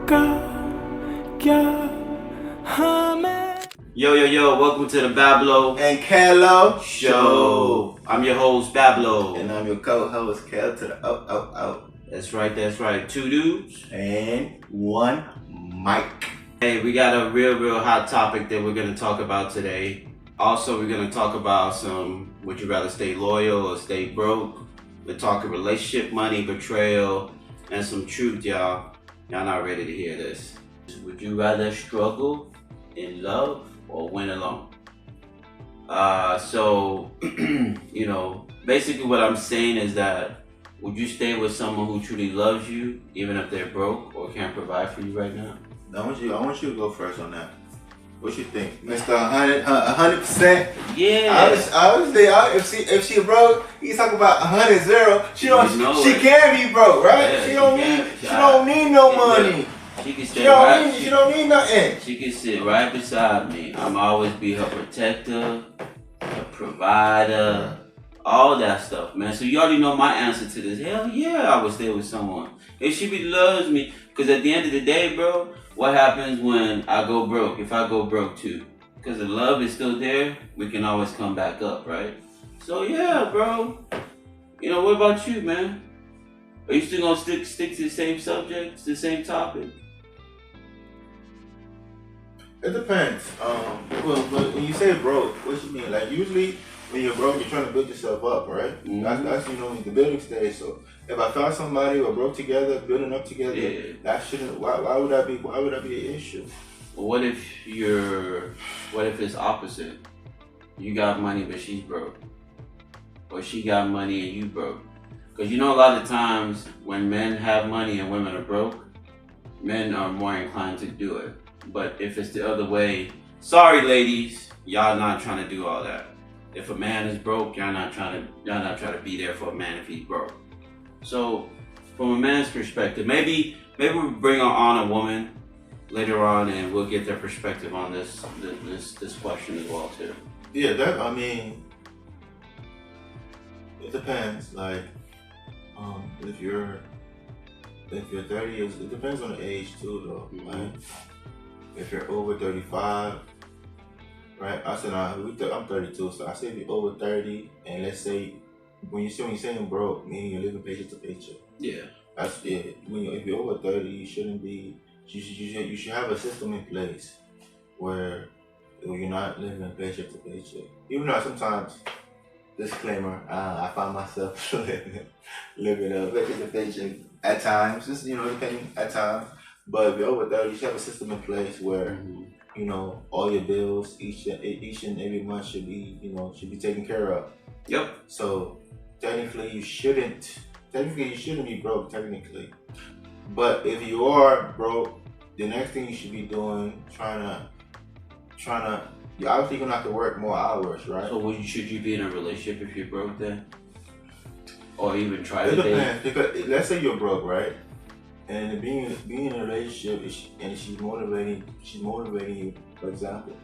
Yo, welcome to the BabloNKeloShow. I'm your host, Bablo. And I'm your co-host, Kel, to the up. That's right. 2 dudes. And 1 mic. Hey, we got a real hot topic that we're going to talk about today. Also, we're going to talk about some, would you rather stay loyal or stay broke? We're talking relationship, money, betrayal, and some truth, y'all. Y'all not ready to hear this. Would you rather struggle in love or win alone? Basically what I'm saying is that would you stay with someone who truly loves you, even if they're broke or can't provide for you right now? I want you to go first on that. What you think, Mr. 100%? Yeah. Obviously, if she broke, he's talking about 100-0. She can be broke, right? Yeah, she don't need no money. She can stay right. She don't need nothing. She can sit right beside me. I'm always be her protector, her provider, all that stuff, man. So you already know my answer to this. Hell yeah, I would stay with someone if she really loves me. Because at the end of the day, bro, what happens when I go broke? If I go broke too, because the love is still there, we can always come back up, right? So yeah, bro. What about you, man? Are you still gonna stick to the same subject, the same topic? It depends. Well, when you say broke, what you mean? Like usually when you're broke, you're trying to build yourself up, right? Mm-hmm. That's the building stage. So if I found somebody who broke together, building up together, that shouldn't. Why would that be? Why would that be an issue? Well, what if it's opposite? You got money, but she's broke, or she got money and you broke. Because a lot of times when men have money and women are broke, men are more inclined to do it. But if it's the other way, sorry ladies, y'all not trying to do all that. If a man is broke, y'all not trying to be there for a man if he's broke. So from a man's perspective, maybe we'll bring on a woman later on and we'll get their perspective on this question as well too. Yeah, it depends. Like if you're 30 years, it depends on the age too though. Mm-hmm. Right? If you're over 35, right? I'm 32, so I say if you're over 30, and let's say when you're saying broke, meaning you're living paycheck to paycheck. Yeah. That's it. If you're over 30, you shouldn't be. You should have a system in place where you're not living paycheck to paycheck. Even though sometimes, disclaimer, I find myself living paycheck to paycheck at times. Just depending at times. But if you're over 30, you should have a system in place where all your bills each and every month should be taken care of. Yep. So technically you shouldn't be broke technically. But if you are broke, the next thing you should be doing trying to you're obviously gonna have to work more hours, right? So should you be in a relationship if you're broke then? Or even try to date? It depends, because let's say you're broke, right? And being in a relationship and she's motivating you. For example,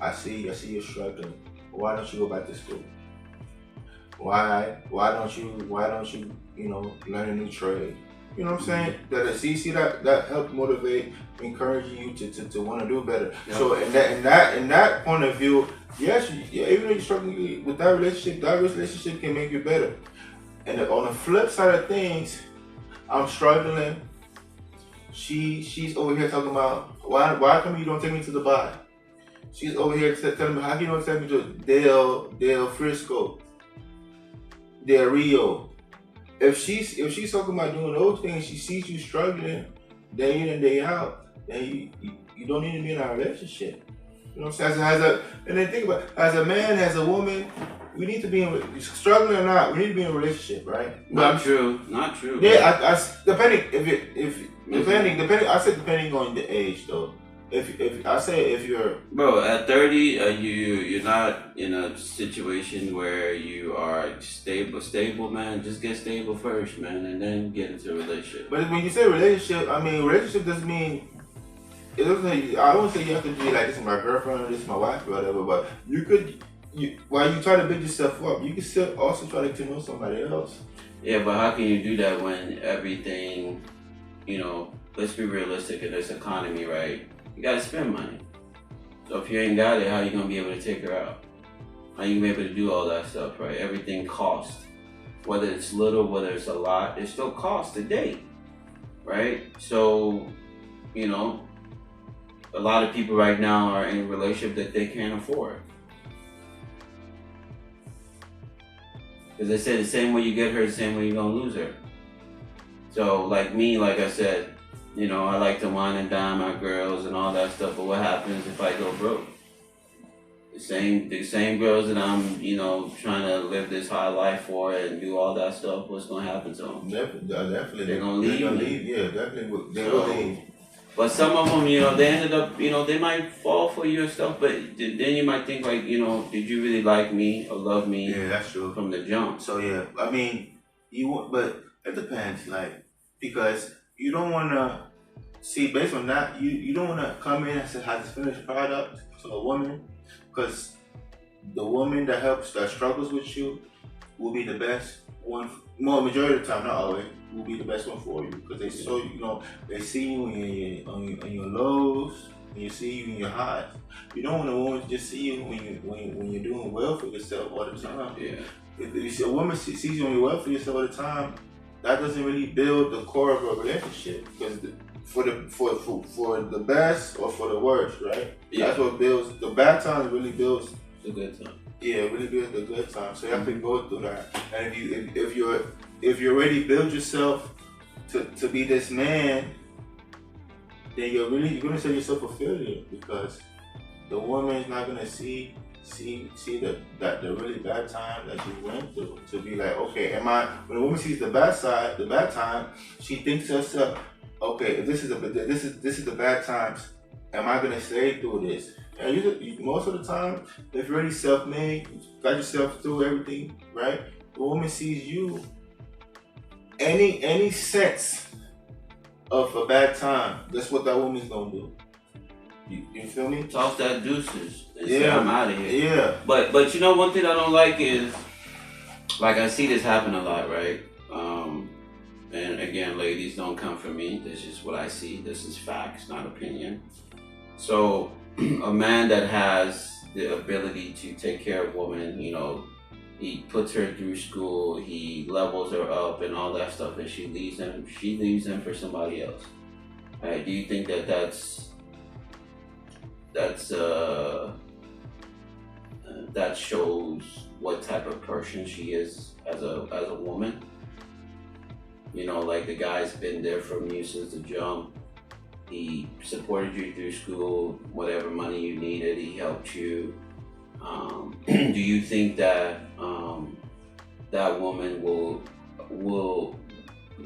I see you're struggling. Why don't you go back to school? Why don't you learn a new trade? You know what I'm saying? That helps motivate, encouraging you to want to do better. Yep. So in that point of view, yes, even though you're struggling with that relationship can make you better. And on the flip side of things, I'm struggling. She's over here talking about why come you don't take me to Dubai? She's over here telling me how you don't take me to Del Frisco, Del Rio. If she's talking about doing those things, she sees you struggling day in and day out, then you don't need to be in a relationship. You know what I'm saying? And then think about it, as a man, as a woman, we need to be struggling or not. We need to be in a relationship, right? Not true. Yeah, depending I said depending on the age though. If you're bro at 30, you're not in a situation where you are stable, man. Just get stable first, man, and then get into a relationship. But when you say relationship, I mean relationship doesn't mean. It doesn't. I don't say you have to be like this is my girlfriend or this is my wife or whatever. But you could. While you try to build yourself up, you can still also try to know somebody else. Yeah, but how can you do that when everything, let's be realistic in this economy, right? You gotta spend money. So if you ain't got it, how you gonna be able to take her out? How you gonna be able to do all that stuff, right? Everything costs. Whether it's little, whether it's a lot, it still costs a date, right? So, a lot of people right now are in a relationship that they can't afford. Because they say the same way you get her, the same way you're gonna lose her. So, like me, like I said, I like to wine and dine my girls and all that stuff, but what happens if I go broke? The same girls that I'm, trying to live this high life for and do all that stuff, what's gonna happen to them? Definitely. They're gonna leave. Yeah, definitely. They will leave. But some of them, they ended up, they might fall for you and stuff, but then you might think like, did you really like me or love me? Yeah, that's true. From the jump. So yeah, I mean, but it depends, like, because you don't want to see, based on that, you don't want to come in and say, has this finished product to a woman, because the woman that struggles with you will be the best one, majority of the time, not always, will be the best one for you, because they they see you in your lows, and you see you in your highs. You don't want a woman to just see you when you're doing well for yourself all the time. Yeah. If a woman sees you doing well for yourself all the time, that doesn't really build the core of a relationship, because for the best or for the worst, right? Yeah. That's what builds the bad times. Really builds the good time. Yeah, it really builds the good time. So you have to go through that. And if you already build yourself to be this man, then you're gonna set yourself a failure, because the woman's not gonna see the really bad time that you went through, to be like, okay, when a woman sees the bad time, she thinks to herself, okay, if this is the bad times, am I gonna stay through this? And most of the time, if you're already self-made, got yourself through everything, right? The woman sees you, any sense of a bad time, that's what that woman's gonna do. You feel me? Toss that deuces and say, I'm out of here. Yeah. But one thing I don't like is, like, I see this happen a lot, right? And again, ladies, don't come for me. This is what I see. This is facts, not opinion. So a man that has the ability to take care of women, he puts her through school, he levels her up and all that stuff, and she leaves him for somebody else. Right? Do you think that shows what type of person she is as a woman? Like, the guy's been there from you since the jump. He supported you through school, whatever money you needed, he helped you. Do you think that that woman will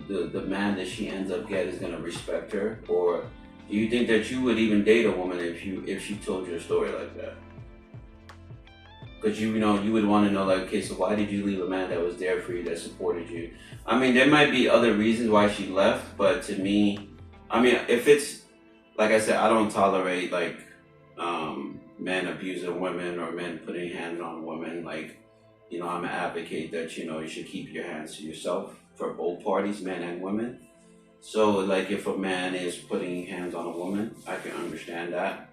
the man that she ends up getting is gonna respect her? Or do you think that you would even date a woman if she told you a story like that? Because you would want to know, like, okay, so why did you leave a man that was there for you, that supported you? I mean, there might be other reasons why she left, but to me, I mean, if it's, like I said, I don't tolerate, like, men abusing women or men putting hands on women. Like, I'm an advocate that, you should keep your hands to yourself for both parties, men and women. So, like, if a man is putting hands on a woman, I can understand that.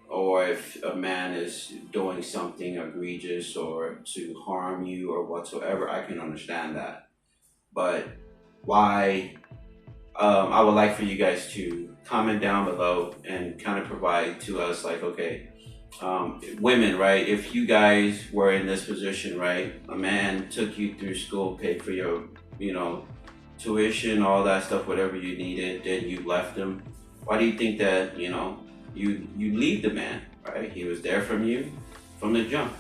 Or if a man is doing something egregious or to harm you or whatsoever, I can understand that. But why? I would like for you guys to comment down below and kind of provide to us, like, okay, women, right? If you guys were in this position, right? A man took you through school, paid for your, tuition, all that stuff, whatever you needed, then you left him. Why do you think that, you leave the man, right? He was there from you from the jump.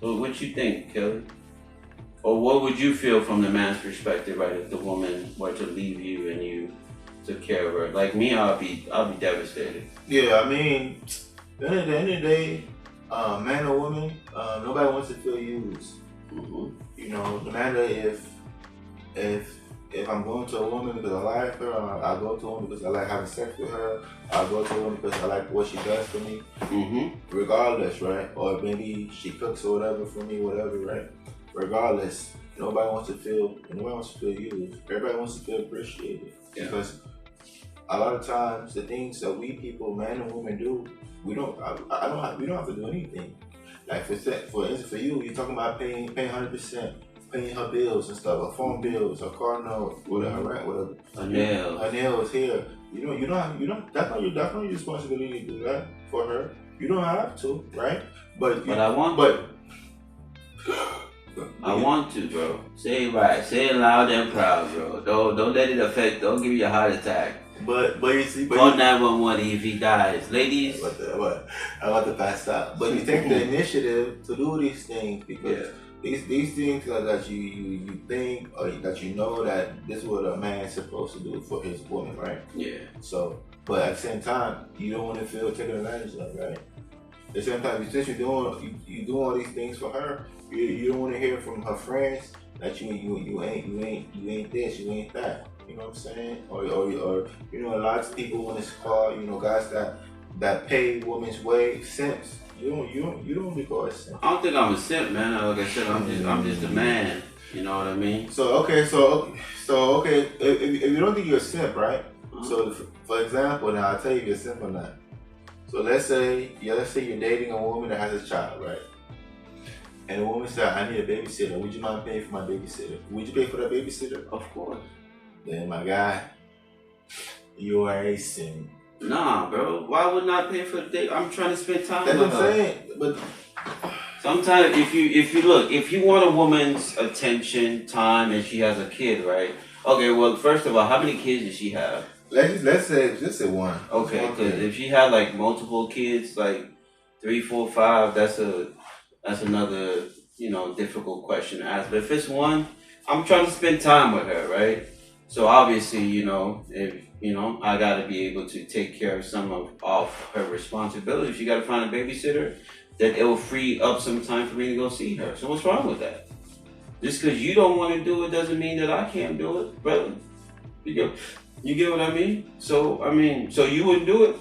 So what you think, Kelly? Or what would you feel from the man's perspective, right? If the woman were to leave you and you took care of her, like me, I'll be devastated. Yeah, I mean, at the end of the day, man or woman, nobody wants to feel used. Mm-hmm. No matter if I'm going to a woman because I like her, I'll go to a woman because I like having sex with her, I'll go to a woman because I like what she does for me, regardless, right? Or maybe she cooks or whatever for me, whatever, right? Regardless, nobody wants to feel used. Everybody wants to feel appreciated. Because a lot of times the things that we people, man and woman, do, we don't. We don't have to do anything. Like for instance, for you, you're talking about paying 100%, paying her bills and stuff, her phone bills, her car note, whatever, her rent, whatever. Her nails here. You don't. That's not your responsibility to do that for her. You don't have to, right? But I want to, bro. Say it right. Say it loud and proud, bro. Don't let it affect. Don't give you a heart attack. But you see, call 911 if he dies, ladies. I'm about to pass out. But you take the initiative to do these things because these things that you think or that you know that this is what a man's supposed to do for his woman, right? Yeah. So, but at the same time, you don't want to feel taken advantage of, right? At the same time, since you're doing all these things for her, you don't want to hear from her friends that you ain't this, you ain't that. You know what I'm saying? Or you know, a lot of people when it's called, you know, guys that pay women's way simps. You don't be called a simp. I don't think I'm a simp, man. Like I said, I'm just a man. You know what I mean? So if you don't think you're a simp, right? So for example, now I'll tell you if you're a simp or not. So let's say you're dating a woman that has a child, right? And the woman said, I need a babysitter. Would you mind paying for my babysitter? Would you pay for that babysitter? Of course. Then my guy, you are a simp. Nah, bro. Why wouldn't I pay for the date? I'm trying to spend time with her. That's what I'm saying. But sometimes if you want a woman's attention, time, and she has a kid, right? Okay, well, first of all, how many kids does she have? Let's say one. Okay, because if she had like multiple kids, like 3, 4, 5, that's another, you know, difficult question to ask. But if it's one, I'm trying to spend time with her, right? So obviously, you know, if I gotta be able to take care of some of her responsibilities. She gotta find a babysitter, that it will free up some time for me to go see her. So what's wrong with that? Just because you don't want to do it doesn't mean that I can't do it, brother. You get what I mean? So you wouldn't do it?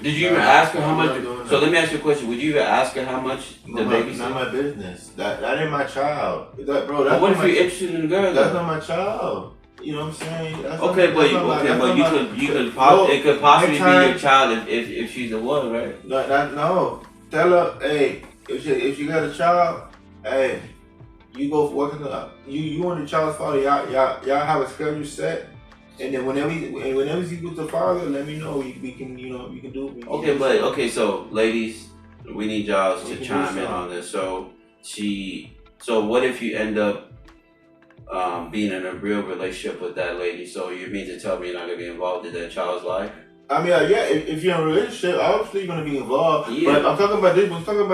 Did you even ask her how much? So let me ask you a question. Would you even ask her how much the babysitter? Not my business. That ain't my child. That's what if you're interested in the girl? That's not my child. You know what I'm saying? It could possibly be your child if she's the one, right? No. Tell her, hey, if you got a child, hey, you go for working up. You and the child's father, y'all have a schedule set. And then whenever you with the father, let me know. We can do it. So ladies, we need y'all to chime in on this. So what if you end up being in a real relationship with that lady? So you mean to tell me you're not gonna be involved in that child's life? I mean, if you're in a relationship, obviously you're gonna be involved. Yeah. But I'm talking about this. I'm talking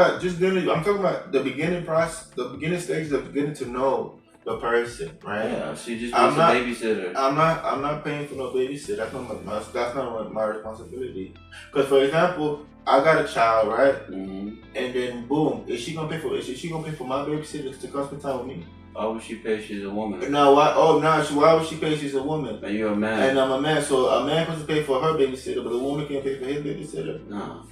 about the beginning process, the beginning stages of getting to know the person, right? Yeah, she just wants a babysitter. I'm not paying for no babysitter. That's not my responsibility. Because for example, I got a child, right? Mm-hmm. And then boom, is she gonna pay for my babysitter to come spend time with me? Why would she pay? She's a woman. No, why? Oh, no. Why would she pay? She's a woman. And you're a man. And I'm a man, so a man supposed to pay for her babysitter, but a woman can't pay for his babysitter. No.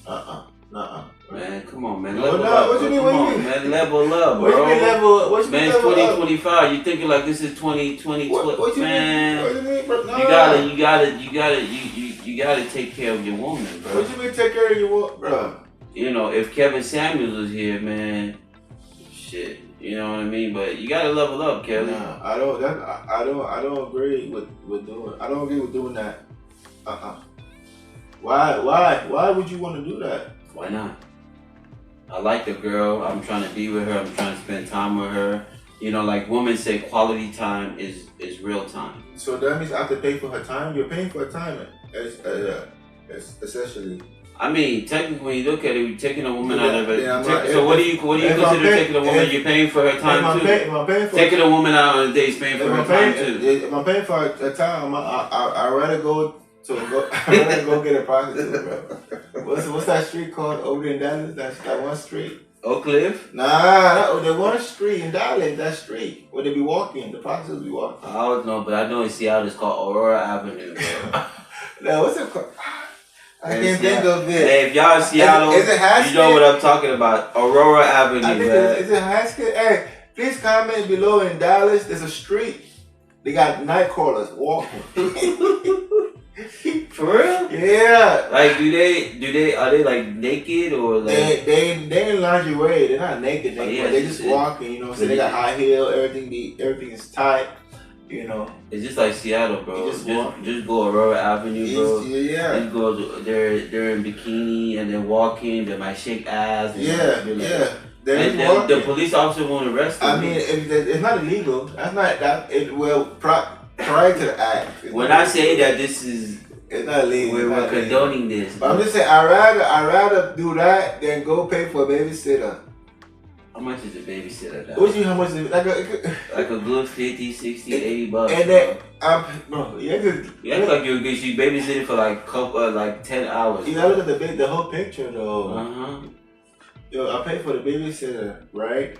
Man, come on, man. Level up. What you mean? Man, level up, bro. What you mean level? What you mean man, it's 2025. You thinking like this is 2020? What you man, mean? What you mean, bro? No. You gotta take care of your woman, bro. What you mean take care of your woman, bro? You know, if Kevin Samuels was here, man, shit. You know what I mean? But you gotta level up, Kevin. Nah, I don't agree with doing. I don't agree with doing that. Why would you want to do that? Why not? I like the girl. I'm trying to be with her. I'm trying to spend time with her. You know, like women say, quality time is real time. So that means I have to pay for her time. You're paying for her time, essentially. I mean, technically, when you look at it, you're taking a woman out of it. So what do you consider taking a woman? You're paying for her time too. Taking a woman out on a date is paying for her time too. If I'm paying for her time, I'd rather go get a prostitute, bro. What's that street called over in Dallas? That one street. Oak Cliff? Nah, the one street in Dallas, that street where they be walking, the prostitutes be walking. I don't know, but I know in Seattle it's called Aurora Avenue, bro. No, what's it called? I can't think of it. Hey, if y'all in Seattle, you know what I'm talking about. Aurora Avenue, I think man. Is it Haskell? Hey, please comment below in Dallas. There's a street They got night crawlers walking. For real? Yeah. Like, are they like naked or like? They in lingerie. They're not naked. Oh, yeah, they just walking. You know, so they got high heel. Everything is tight. You know. It's just like Seattle, bro. Just go Aurora Avenue, bro. Yeah. These girls, they're in bikini and they're walking. They might shake ass. And Yeah. The police officer won't arrest them. I mean, it's not illegal. That's not that. Prior to the act. When I say that this is, it's not illegal. We're condoning this. But I'm just saying, I rather do that than go pay for a babysitter. How much is a babysitter now? How much is it? Like a good 50, 60, 80 bucks. And then, you act like you're babysitting for like 10 hours. You gotta look at the whole picture though. Yo, I pay for the babysitter, right?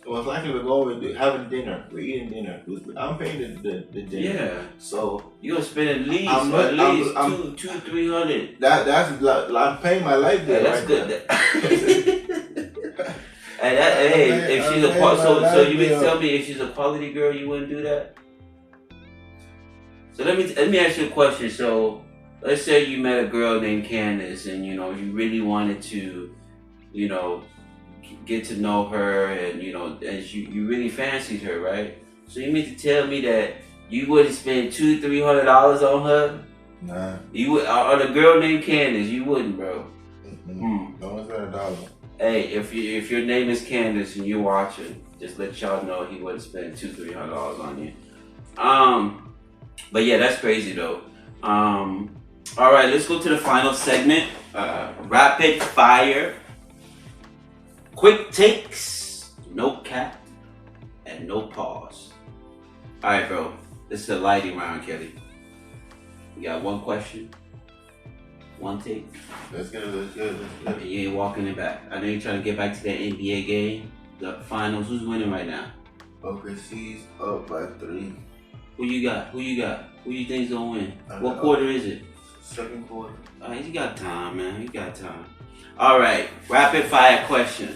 Most likely we're going having dinner. We're eating dinner. I'm paying the dinner. Yeah. So you're gonna spend at least $200-$300. That's I'm paying my life bill. Yeah, that's good. If she's so you mean tell me if she's a quality girl, you wouldn't do that? So let me ask you a question. So let's say you met a girl named Candace, and you really wanted to, get to know her, and and you really fancied her, right? So you mean to tell me that you wouldn't spend $200-$300 on her? Nah. You would on a girl named Candace? You wouldn't, bro. Don't spend $1. Hey, if your name is Candace and you're watching, just let y'all know he wouldn't spend $200-$300 on you. But yeah, that's crazy though. All right, let's go to the final segment. Rapid fire. Quick takes, no cap, and no pause. All right, bro. This is a lightning round, Kelly. You got one question, one take. Let's get it. And you ain't walking it back. I know you're trying to get back to that NBA game, the finals. Who's winning right now? OKC's up by 3. Who you got? Who you think's gonna win? What quarter is it? Second quarter. All right, you got time, man. You got time. All right, rapid fire question.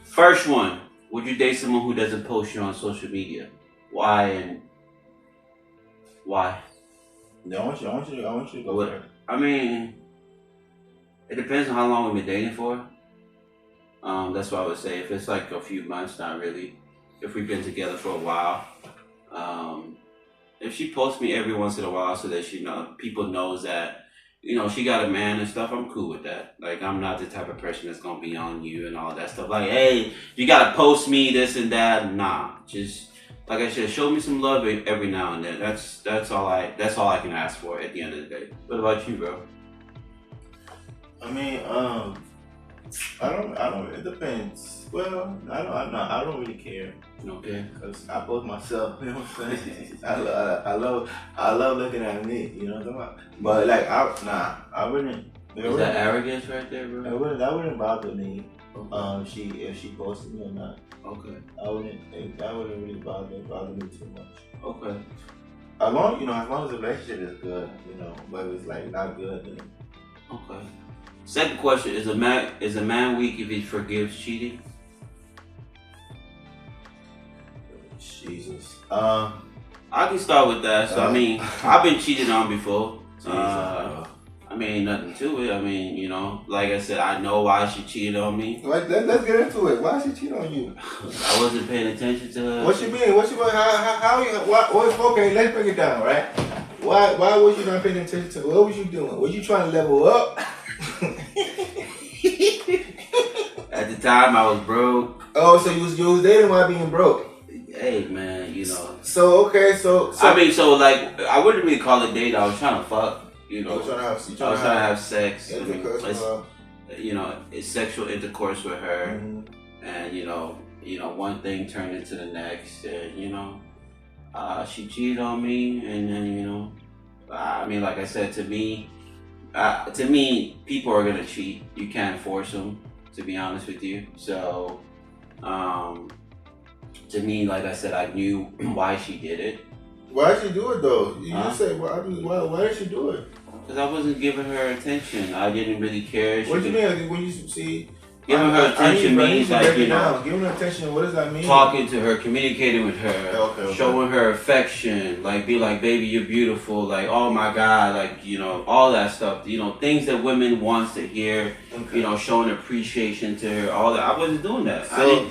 First one: would you date someone who doesn't post you on social media? Why and why? Yeah, I want you to go first. I mean, it depends on how long we've been dating for. That's what I would say. If it's like a few months, not really. If we've been together for a while, if she posts me every once in a while so that people knows that she got a man and stuff, I'm cool with that. Like, I'm not the type of person that's gonna be on you and all that stuff. Like, hey, you gotta post me this and that. Nah, just like I said, show me some love every now and then. That's all I can ask for at the end of the day. What about you, bro? I mean, I don't. It depends. Well, I don't really care. Okay. Cause I post myself. You know what I'm saying? I love looking at me. You know what I'm talking about? But like, I wouldn't. Is that arrogance right there, bro? That wouldn't bother me. Okay. If she posted me or not. Okay. That wouldn't really bother me too much. Okay. As long as the relationship is good, but if it's like not good, then. Okay. Second question: is a man weak if he forgives cheating? Jesus. I can start with that. So I mean, I've been cheated on before. I mean, nothing to it. I mean, like I said, I know why she cheated on me. Let's get into it. Why she cheated on you? I wasn't paying attention to her. What you mean? Okay, let's break it down, right? Why was you not paying attention to her? What was you doing? Was you trying to level up? At the time, I was broke. Oh, so you was dating while being broke? Hey, man, So okay, so I mean, like, I wouldn't really call it date. I was trying to fuck. I was trying to have sex. It's sexual intercourse with her, and one thing turned into the next, and she cheated on me, and then I mean, like I said, to me, people are gonna cheat. You can't force them, to be honest with you. So, to me, like I said, I knew why she did it. Why did she do it though? You just say, why did she do it? Because I wasn't giving her attention. I didn't really care. What do you mean? When you see, Giving her attention means like, you know, giving her attention. What does that mean? Talking to her, communicating with her, okay. Showing her affection, like be like, baby, you're beautiful, like, oh my God, like, you know, all that stuff. You know, things that women wants to hear. Okay. You know, showing appreciation to her, all that. I wasn't doing that. So,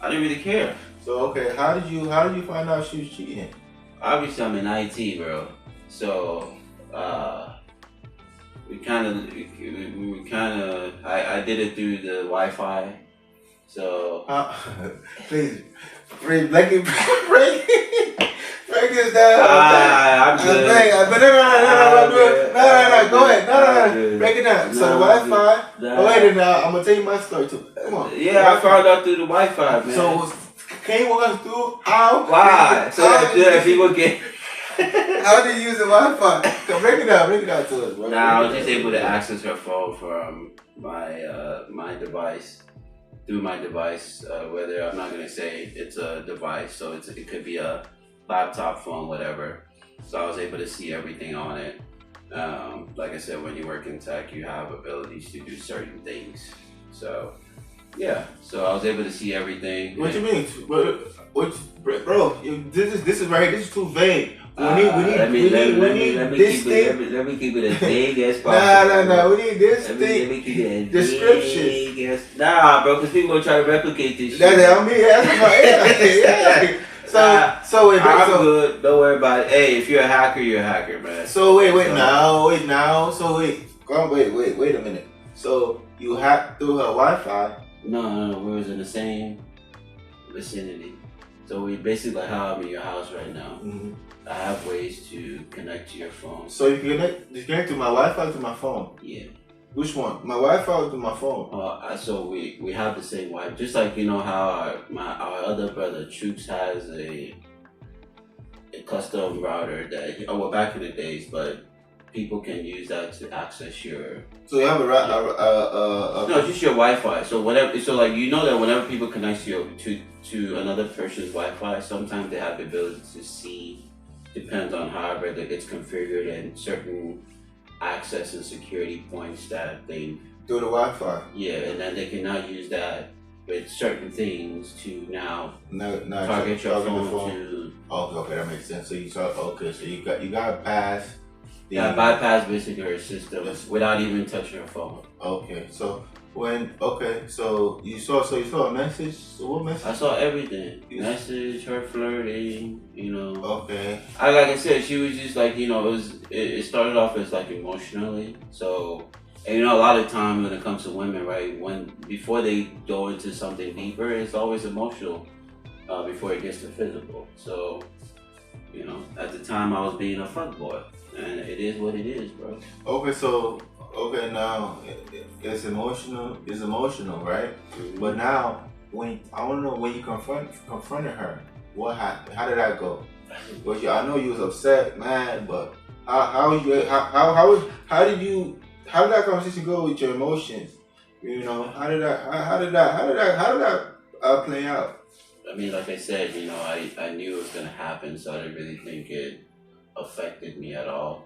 I didn't really care. So okay, how did you find out she was cheating? Obviously, I'm in IT, bro. So, I did it through the Wi-Fi. So, please, break this down. I'm good. No, go ahead. No, break it down. So the Wi-Fi. Wait, now I'm gonna tell you my story too. Come on. Yeah, I found out through the Wi-Fi, man. So, can you walk us through how? Why? So that people get. How do you use the Wi-Fi? Break it down to us, bro. Nah, I was just able to access her phone from my device, through my device. Whether I'm not gonna say it's a device, so it could be a laptop, phone, whatever. So I was able to see everything on it. Like I said, when you work in tech, you have abilities to do certain things. So yeah, so I was able to see everything. What you mean? Bro, this is right here. This is too vague. Let me keep it as vague as possible. No. We need this Let me keep it as description. Vague as, nah, bro, because people gonna try to replicate this shit. That's me. Yeah. So wait, I'm good. Don't worry about it. Hey, if you're a hacker, you're a hacker, man. So wait now. So wait a minute. So you hacked through her Wi-Fi? No, we was in the same vicinity. So we basically like how I'm in your house right now. Mm-hmm. I have ways to connect to your phone. So you connect to my Wi-Fi to my phone? Yeah. Which one? My Wi-Fi or to my phone? So we have the same Wi-Fi. Just like, you know how our other brother Chooks has a custom router that, well, back in the days, but people can use that to access your. So you have No, just your Wi-Fi. So whatever. So like, you know that whenever people connect to another person's Wi-Fi, sometimes they have the ability to see. Depends on however it's configured and certain access and security points that they do the Wi-Fi. Yeah, and then they can now use that with certain things to now target your phone to. Okay, that makes sense. So you got past. Bypass basically her system without even touching her phone. Okay, so you saw a message. So what message? I saw everything. Message, her flirting, you know. Okay. Like I said, she was just like, you know, it started off as like emotionally. So, and you know, a lot of time when it comes to women, right, before they go into something deeper, it's always emotional before it gets to physical. So, you know, at the time I was being a fuckboy, and it is what it is, bro. Okay, now it's emotional, right? Mm-hmm. But now, I want to know when you confronted her, what happened? How did that go? I know you was upset, mad, but how did that conversation go with your emotions? You know, how did that play out? I mean, like I said, you know, I knew it was gonna happen, so I didn't really think it affected me at all.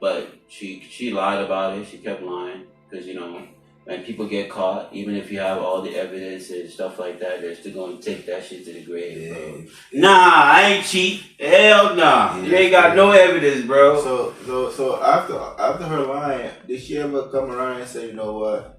But she lied about it. She kept lying because, you know, when people get caught, even if you have all the evidence and stuff like that, they're still gonna take that shit to the grave, bro. Nah, I ain't cheat. Hell nah. You ain't got no evidence, bro. So after her lying, did she ever come around and say, you know what?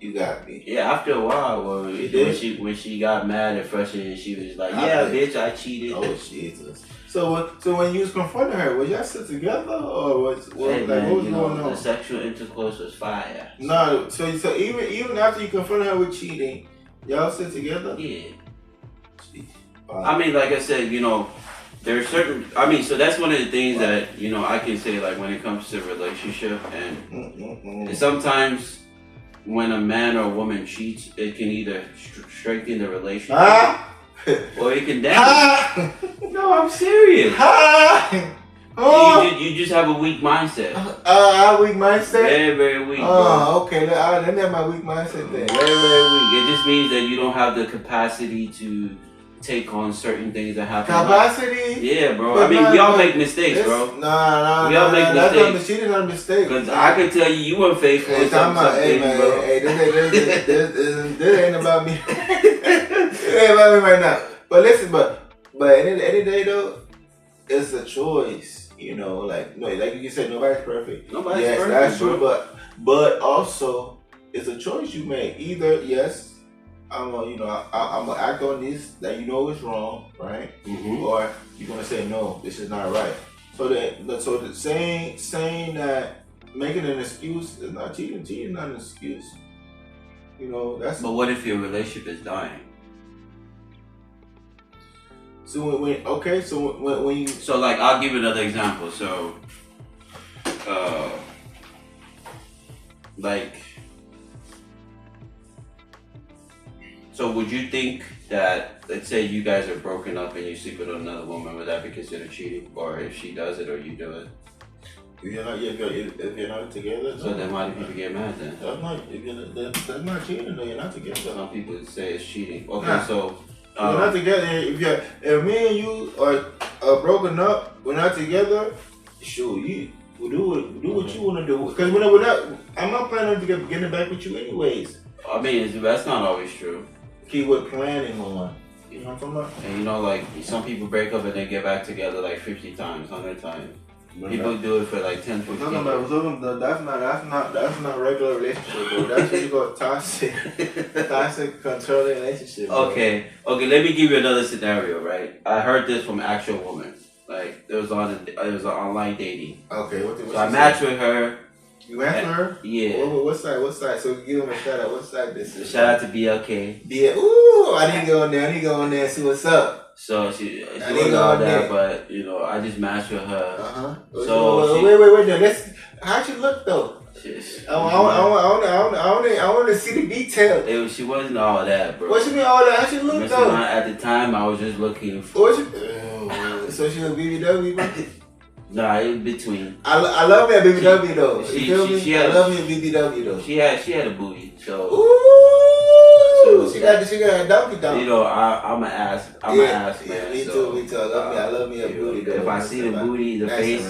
You got me. Yeah, after a while, when she got mad and frustrated, she was like, bitch, I cheated. Oh, Jesus. So when you was confronting her, was y'all sit together or what was going on? The sexual intercourse was fire. No, so even after you confronted her with cheating, y'all sit together? Yeah. Wow. I mean, like I said, you know, there's certain. I mean, so that's one of the things that, you know, I can say, like, when it comes to relationship, and sometimes when a man or a woman cheats, it can either strengthen the relationship or it can damage it. No, I'm serious. You just have a weak mindset. A weak mindset? Very, very weak. Okay. Let me have my weak mindset then. Very, very weak. It just means that you don't have the capacity to take on certain things that happen. Capacity? Yeah, bro. I mean, we all make mistakes, bro. Nah. We all make mistakes. Cheating not a mistake. Because I could tell you weren't faithful. Hey, bro. Hey, this ain't about me. It ain't about me right now. But listen, but at the end of the day, though, it's a choice. You know, like you said, nobody's perfect. Nobody's perfect. That's true. But also, it's a choice you make. Either yes, I'm gonna act on this that you know is wrong, right? Mm-hmm. Or you're gonna say no, this is not right. So the saying that making an excuse is not cheating. Cheating is not an excuse. You know that's. But what if your relationship is dying? So when you like I'll give you another example. So, So would you think that, let's say you guys are broken up and you sleep with another woman, would that be considered cheating? Or if she does it or you do it? If you're not together, so then why do people get mad then? That's not cheating. No, you're not together. Some people say it's cheating. Okay, nah. So we're not together. If me and you are broken up, we're not together. Sure, you will do what you want to do. Because I'm not planning on getting back with you anyways. I mean, that's not always true. Keyword planning on. You know what I'm talking about? And you know, like some people break up and then get back together like 50 times, 100 times. People do it for like 10, 15 years. That's not regular relationship, bro. That's what you call toxic controlling relationship. Bro. Okay, let me give you another scenario, right? I heard this from an actual woman. Like it was on online dating. Okay, so I matched with her. You matched with her? Yeah. What side? So give them a shout out. What side this is? Shout out to BLK. Yeah. Ooh, I need to go in there. And see what's up. So she was all that, but you know, I just matched with her. So wait. How'd she look though? I want to see the detail. She wasn't all that, bro. What you mean all that? How'd she look though? At the time, I was just looking for. So she was BBW, bro? Nah, it was between. I love that BBW though. I love me a BBW though. She had a booty, so. Ooh, she got a donkey down. You know, I'm an ass. I'm an ass man. Me too. I love me a booty though. If I see the booty, the face,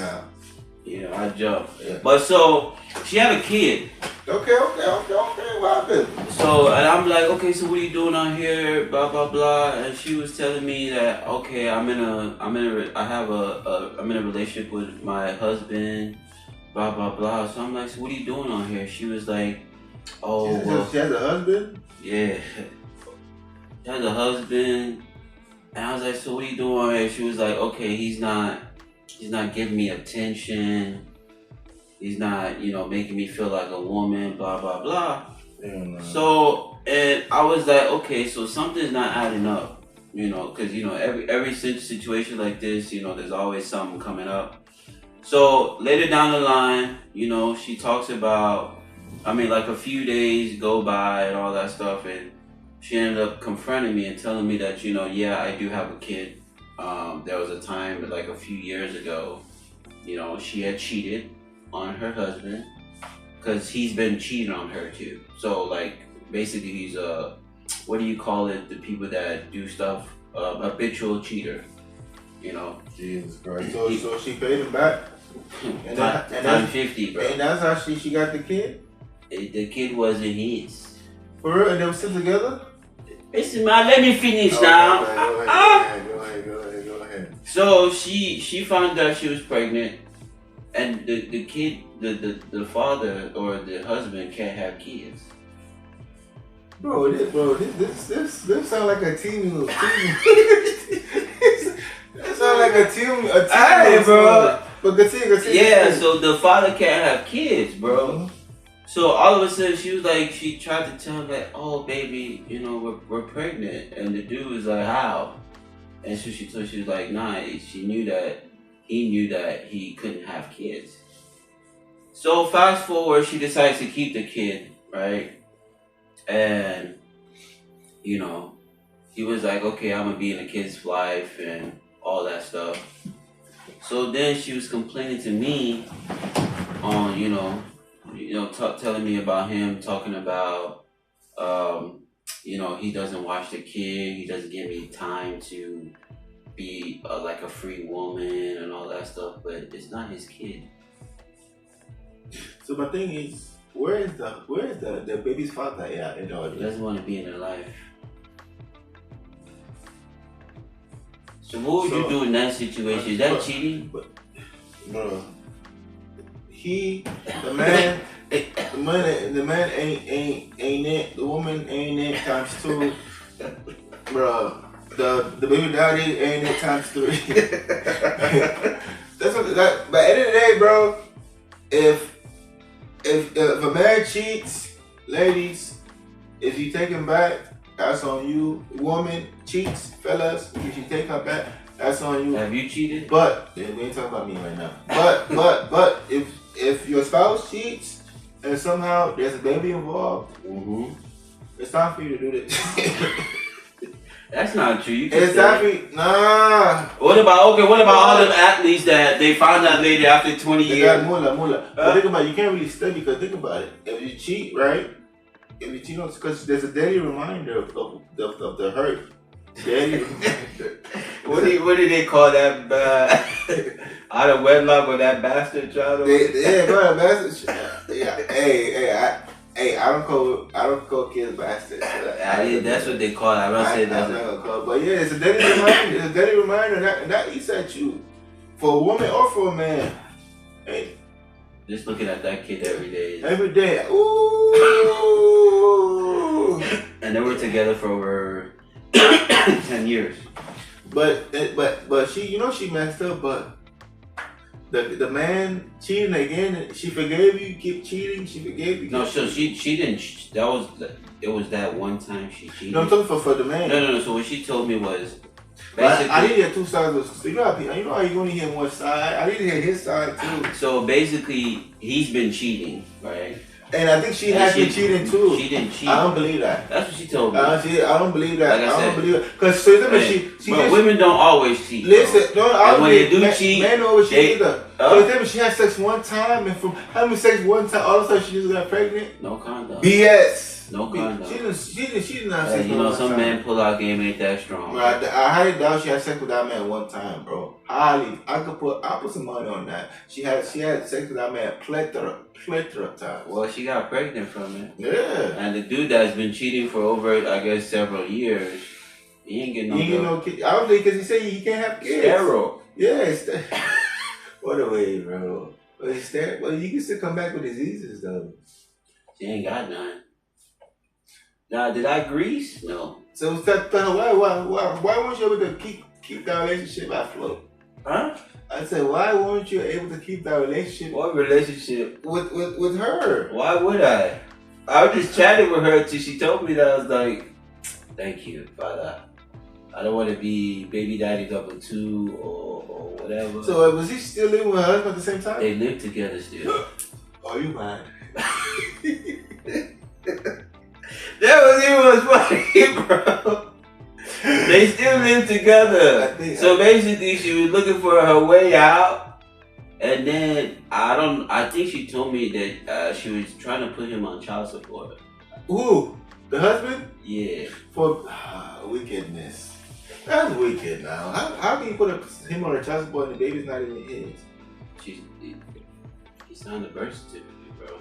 you know, I jump. Yeah. But so she had a kid. Okay. What happened? So and I'm like, okay, so what are you doing out here? Blah blah blah. And she was telling me that okay, I'm in a relationship with my husband. Blah blah blah. So I'm like, so what are you doing on here? She was like, oh, she has a husband. Yeah, she has a husband. And I was like, so what are you doing on here? She was like, okay, he's not giving me attention. He's not, you know, making me feel like a woman, blah, blah, blah. So, and I was like, okay, so something's not adding up, you know, because, you know, every situation like this, you know, there's always something coming up. So later down the line, you know, she talks about, like a few days go by and all that stuff, and she ended up confronting me and telling me that, you know, yeah, I do have a kid. There was a time, like a few years ago, you know, she had cheated on her husband because he's been cheating on her too. So like basically he's what do you call it? The people that do stuff, habitual cheater, you know. Jesus Christ. So she paid him back. And time 50, bro. And that's how she got the kid. The kid wasn't his. For real? And they were still together? Listen, man, let me finish now. Go ahead. So she found out she was pregnant. And the kid, the father or the husband can't have kids. Bro, this sound like a team. It sound like a team. Hey, bro. But continue. Yeah, so the father can't have kids, bro. Mm-hmm. So all of a sudden she was like, she tried to tell him like, oh baby, you know, we're pregnant, and the dude was like, how? And so she was like, nah. He knew that he couldn't have kids. So fast forward, she decides to keep the kid, right? And, you know, he was like, okay, I'm gonna be in the kid's life and all that stuff. So then she was complaining to me on, telling me about him, talking about, he doesn't watch the kid. He doesn't give me time to be like a free woman and all that stuff. But it's not his kid. So my thing is, where is the baby's father at in all He this? doesn't want to be in their life. So what would you do in that situation? Is that cheating? Bro, the man ain't it. The woman ain't it times 2. Bro, the baby daddy ain't it times 3. That's what that. But at the end of the day, bro, if a man cheats, ladies, if you take him back, that's on you. Woman cheats, fellas, if you take her back, that's on you. Have you cheated? But we ain't talking about me right now. But if your spouse cheats and somehow there's a baby involved, it's time for you to do this. That's not true. You can It's time for you. Nah. What about all the athletes that they found out later after 20 They years? got moolah. But think about it, you can't really study because think about it. If you cheat, right? If you cheat on, because there's a daily reminder of the hurt. Daily reminder. What did they call that? Out of wedlock or that bastard child? Yeah, bro, bastard. Yeah, hey, I don't call kids bastards. That's what they call it. I'm not saying that. But yeah, it's a daily reminder. It's a daily reminder, and that eats at you, for a woman or for a man. Hey, just looking at that kid every day. Every day. Ooh. And they were together for over 10 years. But she, she messed up. But the man cheating again. She forgave you. Keep cheating. She forgave you. No, so she didn't. It was that one time she cheated. No, I'm talking for the man. No. So what she told me was. I didn't hear two sides of the story. You know how you only hear one side. I didn't hear his side too. So basically, he's been cheating, right? And I think she has been cheating too. She didn't cheat. I don't believe that. That's what she told me. I don't believe that. Like I don't said, believe it. Because but women don't always cheat. Listen, and when they do cheat, men don't always cheat either. So she had sex one time, and from having sex one time, all of a sudden she just got pregnant. No condom. BS. No condom. She didn't have sex. Some men pull out game ain't that strong. Right, I highly doubt she had sex with that man one time, bro. Highly, I put some money on that. She had sex with that man plethora of times. Well, she got pregnant from it. Yeah. And the dude that's been cheating for over, I guess, several years, he ain't getting no kid. I don't think because he said he can't have kids. Sterile. Yeah, what a way, bro. Well, you can still come back with diseases though. She ain't got none. Now, did I grease? No. So why weren't you able to keep that relationship afloat? Huh? I said, why weren't you able to keep that relationship? What relationship? With her. Why would I? I was just chatting with her till she told me that. I was like, thank you, Father. I don't want to be baby daddy number 2 or whatever. So was he still living with her husband at the same time? They live together still. Oh, you mad? That was even funny, bro. They still live together. So basically, she was looking for her way out, and then I think she told me that she was trying to put him on child support. Who? The husband? Yeah. For wickedness. That's wicked now. How can you put him on a child support and the baby's not even his? He signed the birth certificate, bro.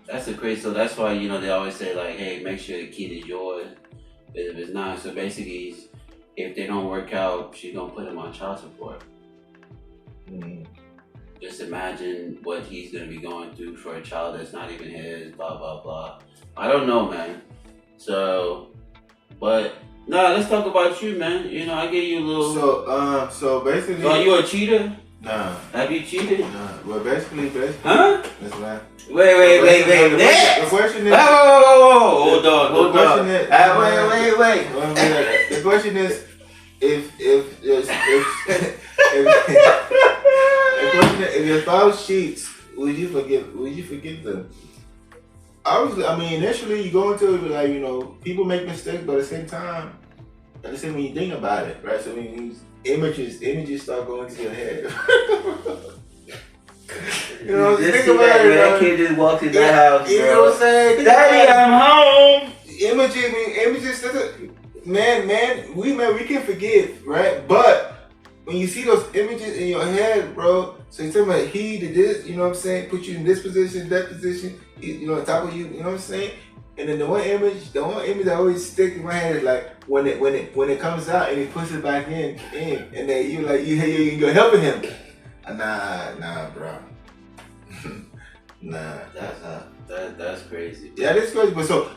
That's the crazy. So that's why they always say like, hey, make sure the kid is yours. But if it's not, so basically, if they don't work out, she's gonna put him on child support. Mm-hmm. Just imagine what he's gonna be going through for a child that's not even his. Blah blah blah. I don't know, man. So, but no, let's talk about you, man. I gave you a little. So basically. So are you a cheater? Nah. Have you cheated? Nah. Well, basically. Huh? That's right. Wait. The question is. Oh, hold on. Wait. The question is, if your spouse cheats, would you forgive them? Obviously, I mean, initially you go into it like, people make mistakes, but at the same time, when you think about it, right? So images start going to your head. You know, just think see about that, it. that kid just walked in the house, You bro. know what I'm saying? Daddy, I'm home. Images. Man, we can forgive, right? But when you see those images in your head, bro, so you're talking about he did this, you know what I'm saying? Put you in this position, that position, you know, on top of you, you know what I'm saying? And then the one image that always stick in my head is like when it comes out and he puts it back in, and then you're helping him. Nah, bro. Nah, That's crazy. Yeah, that's crazy. But so,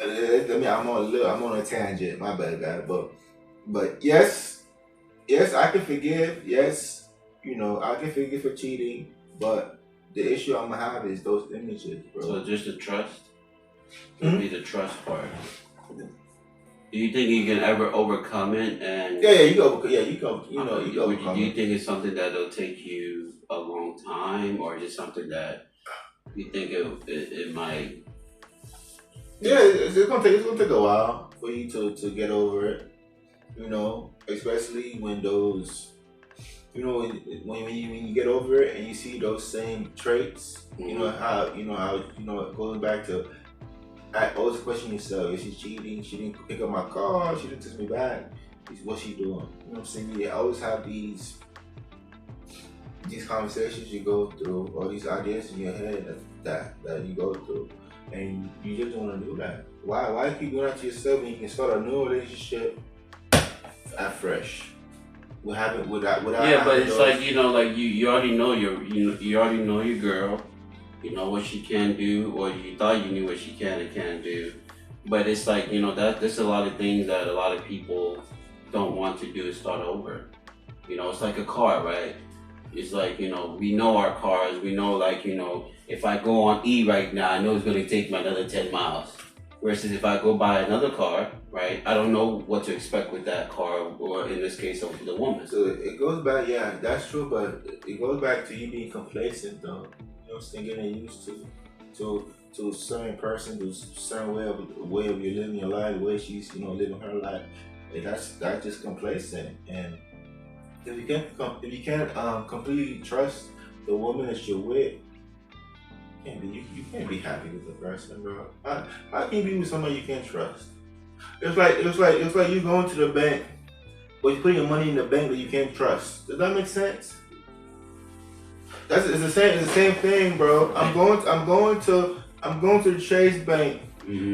I mean, I'm on a tangent. My bad, guy. But yes, I can forgive. Yes, you know, I can forgive for cheating. But the issue I'm gonna have is those images, bro. So just the trust would be the trust part. Do you think you can ever overcome it? And you go. Yeah, you go. You know, you go. Do you think it's something that'll take you a long time, or just something that you think it might? Yeah, it's gonna take a while for you to get over it. You know, especially when those, you know, when you get over it and you see those same traits. Mm-hmm. You know how it goes back to. I always question yourself: is she cheating? She didn't pick up my car. She didn't text me back. What's she doing? You know what I'm saying? You always have these conversations you go through, or these ideas in your head that you go through, and you just don't want to do that. Why keep doing that to yourself when you can start a new relationship at fresh? Without yeah, but it's like you already know you already know your girl. You know what she can do, or you thought you knew what she can and can't do. But it's like, that there's a lot of things that a lot of people don't want to do is start over. It's like a car, right? It's like, we know our cars. We know, if I go on E right now, I know it's going to take me another 10 miles. Versus if I go buy another car, right, I don't know what to expect with that car, or in this case, of the woman. So it goes back, yeah, that's true, but it goes back to you being complacent, though. Getting used to a certain person, to a certain way of you living your life, the way she's living her life. That's just complacent. And if you can't completely trust the woman that you're with, you can't be happy with the person, bro. How can you be with somebody you can't trust? It's like you going to the bank, or you put your money in the bank that you can't trust. Does that make sense? It's the same thing, bro. I'm going to the Chase Bank,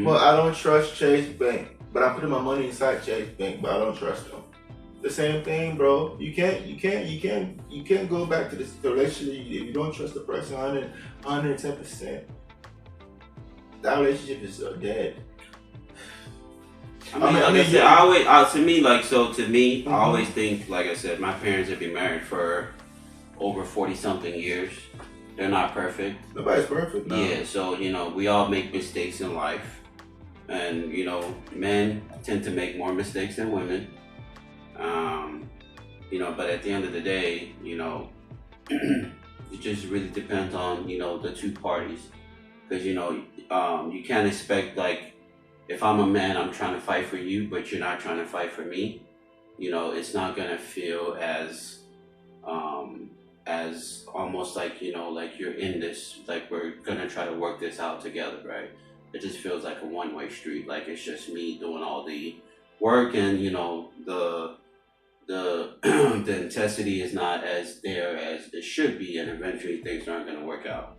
but I don't trust Chase Bank. But I'm putting my money inside Chase Bank, but I don't trust them. The same thing, bro. You can't go back to the relationship if you don't trust the person 110%. That relationship is dead. I always think, like I said, my parents have been married for over 40 something years. They're not perfect. Nobody's perfect, no. Yeah, so we all make mistakes in life, and men tend to make more mistakes than women. But at the end of the day, it just really depends on the two parties, because you can't expect, like, if I'm a man, I'm trying to fight for you, but you're not trying to fight for me. It's not gonna feel as almost like like you're in this, like we're gonna try to work this out together, right? It just feels like a one-way street, like it's just me doing all the work, and the the intensity is not as there as it should be, and eventually things aren't gonna work out.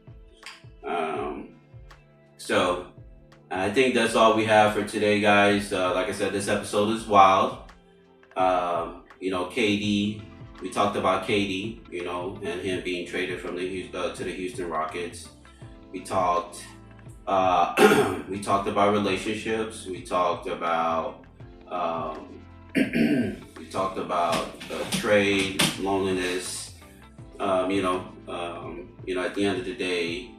So I think that's all we have for today, guys. Like I said, this episode is wild. KD. We talked about KD, and him being traded from to the Houston Rockets. We talked about relationships. We talked about trade, loneliness. At the end of the day,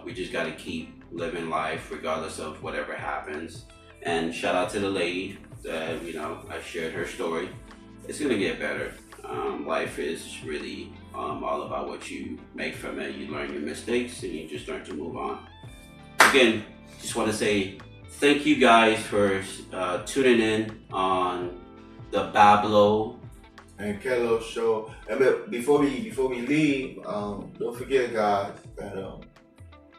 we just got to keep living life regardless of whatever happens. And shout out to the lady that I shared her story. It's gonna get better. Life is really all about what you make from it. You learn your mistakes and you just learn to move on. Again, just want to say thank you guys for tuning in on the and Kelo Show. And before we leave, don't forget, guys, that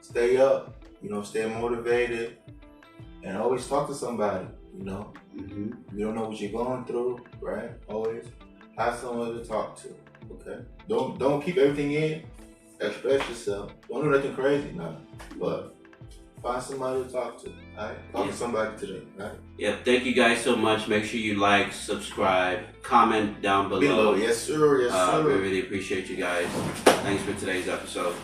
stay up, stay motivated, and always talk to somebody. Mm-hmm. You don't know what you're going through, right? Always have someone to talk to. Okay. Don't keep everything in. Express yourself. Don't do nothing crazy now, but find somebody to talk to. All right. Talk to somebody today. All right. Yeah. Thank you guys so much. Make sure you like, subscribe, comment down below. Yes, sir. Yes, sir. We really appreciate you guys. Thanks for today's episode.